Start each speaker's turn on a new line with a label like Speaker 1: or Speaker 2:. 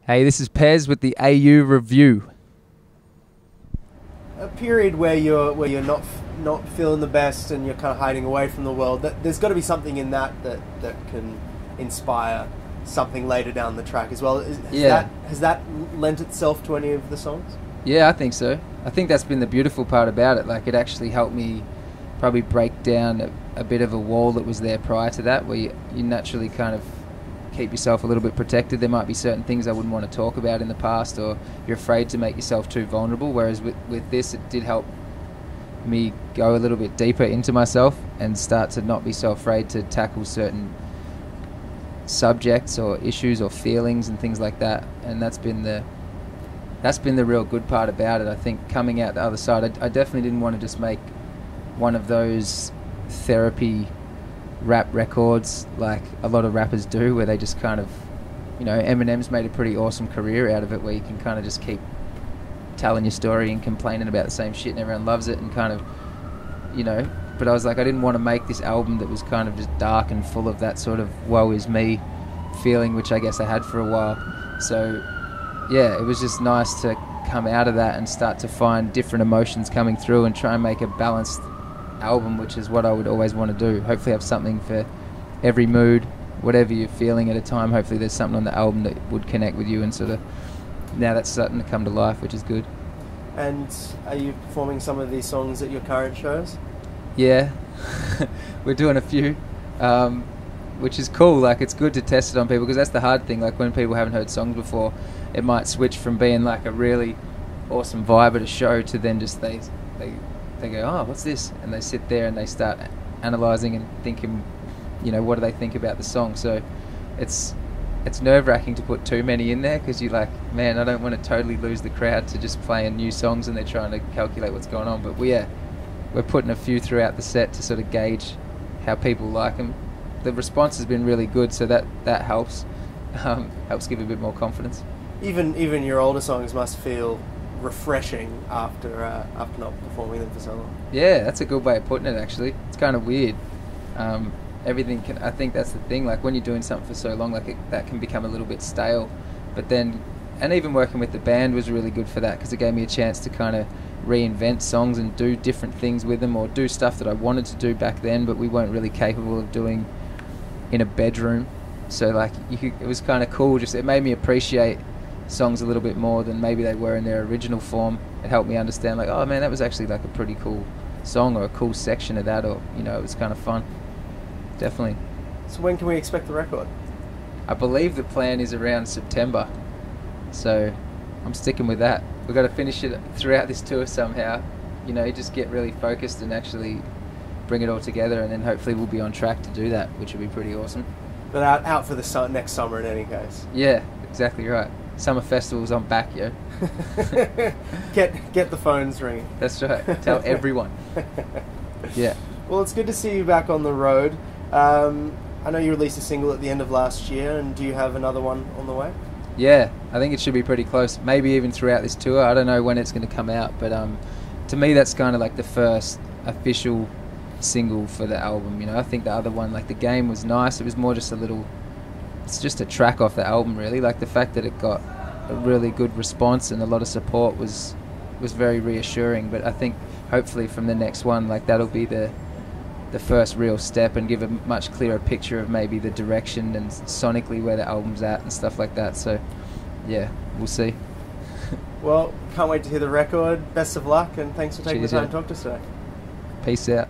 Speaker 1: Hey, this is Pez with the AU Review.
Speaker 2: A period where you're not feeling the best and you're kind of hiding away from the world. There's got to be something in that can inspire something later down the track as well. Has that lent itself to any of the songs?
Speaker 1: Yeah, I think so. I think that's been the beautiful part about it. Like, it actually helped me probably break down a bit of a wall that was there prior to that, where you naturally kind of keep yourself a little bit protected. There might be certain things I wouldn't want to talk about in the past, or you're afraid to make yourself too vulnerable, whereas with this, it did help me go a little bit deeper into myself and start to not be so afraid to tackle certain subjects or issues or feelings and things like that. And that's been the real good part about it. I think coming out the other side, I definitely didn't want to just make one of those therapy rap records like a lot of rappers do, where they just kind of, Eminem's made a pretty awesome career out of it, where you can kind of just keep telling your story and complaining about the same shit and everyone loves it and kind of, but I was like, I didn't want to make this album that was kind of just dark and full of that sort of woe is me feeling, which I guess I had for a while. So yeah, it was just nice to come out of that and start to find different emotions coming through and try and make a balanced album, which is what I would always want to do. Hopefully have something for every mood, whatever you're feeling at a time. Hopefully there's something on the album that would connect with you, and sort of now that's starting to come to life, which is good.
Speaker 2: And are you performing some of these songs at your current shows?
Speaker 1: Yeah, we're doing a few, which is cool. Like, it's good to test it on people, because that's the hard thing. Like, when people haven't heard songs before, it might switch from being like a really awesome vibe at a show to then just they go, oh, what's this? And they sit there and they start analysing and thinking, what do they think about the song? So it's nerve-wracking to put too many in there, because you're like, man, I don't want to totally lose the crowd to just playing new songs and they're trying to calculate what's going on. But we're putting a few throughout the set to sort of gauge how people like them. The response has been really good, so that helps give a bit more confidence.
Speaker 2: Even your older songs must feel refreshing after not performing them for so long.
Speaker 1: Yeah, that's a good way of putting it, actually. It's kind of weird. I think that's the thing, like when you're doing something for so long, like that can become a little bit stale. But then, and even working with the band was really good for that, because it gave me a chance to kind of reinvent songs and do different things with them, or do stuff that I wanted to do back then but we weren't really capable of doing in a bedroom. So like, it was kind of cool. Just, it made me appreciate songs a little bit more than maybe they were in their original form. It helped me understand, like, oh man, that was actually like a pretty cool song, or a cool section of that, or it was kind of fun. Definitely.
Speaker 2: So when can we expect the record?
Speaker 1: I believe the plan is around September, so I'm sticking with that. We've got to finish it throughout this tour somehow, just get really focused and actually bring it all together, and then hopefully we'll be on track to do that, which would be pretty awesome.
Speaker 2: But out for the next summer in any case.
Speaker 1: Yeah, exactly right. Summer festivals, I'm back, yo.
Speaker 2: Get the phones ringing.
Speaker 1: That's right. Tell everyone. Yeah.
Speaker 2: Well, it's good to see you back on the road. I know you released a single at the end of last year, and do you have another one on the way?
Speaker 1: Yeah, I think it should be pretty close. Maybe even throughout this tour. I don't know when it's going to come out, but to me that's kind of like the first official single for the album. I think the other one, like The Game, was nice. It was more just it's just a track off the album, really. Like, the fact that it got a really good response and a lot of support was very reassuring. But I think hopefully from the next one, like, that'll be the first real step and give a much clearer picture of maybe the direction and sonically where the album's at and stuff like that. So yeah, we'll see.
Speaker 2: Well, can't wait to hear the record. Best of luck, and thanks for taking the time to talk to us today.
Speaker 1: Peace out.